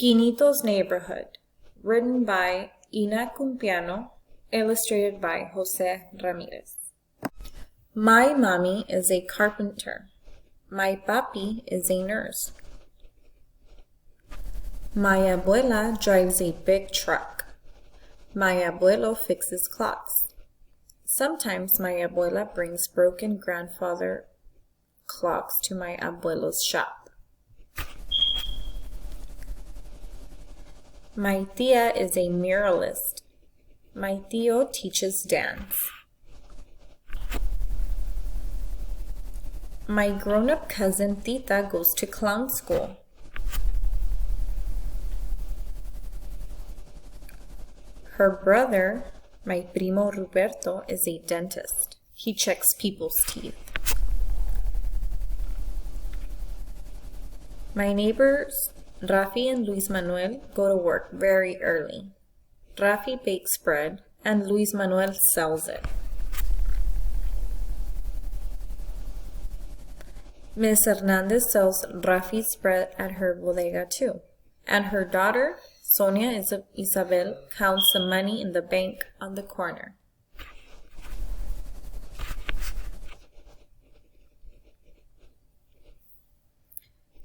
Quinito's Neighborhood, written by Ina Cumpiano, illustrated by Jose Ramirez. My mommy is a carpenter. My papi is a nurse. My abuela drives a big truck. My abuelo fixes clocks. Sometimes my abuela brings broken grandfather clocks to my abuelo's shop. My tia is a muralist. My tío teaches dance. My grown-up cousin Tita goes to clown school. Her brother, my primo Roberto, is a dentist. He checks people's teeth. My neighbors Rafi and Luis Manuel go to work very early. Rafi bakes bread and Luis Manuel sells it. Miss Hernandez sells Rafi's bread at her bodega too. And her daughter, Sonia Isabel, counts the money in the bank on the corner.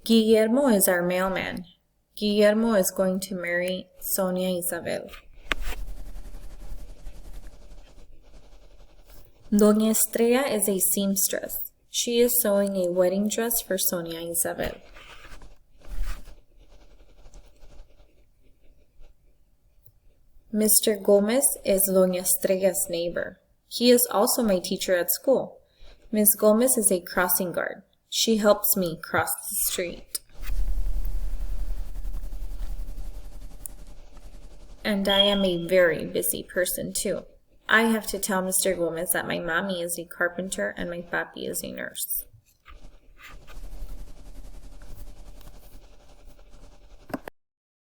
Guillermo is our mailman. Guillermo is going to marry Sonia Isabel. Doña Estrella is a seamstress. She is sewing a wedding dress for Sonia Isabel. Mr. Gomez is Doña Estrella's neighbor. He is also my teacher at school. Miss Gomez is a crossing guard. She helps me cross the street. And I am a very busy person too. I have to tell Mr. Gomez that my mommy is a carpenter and my papi is a nurse.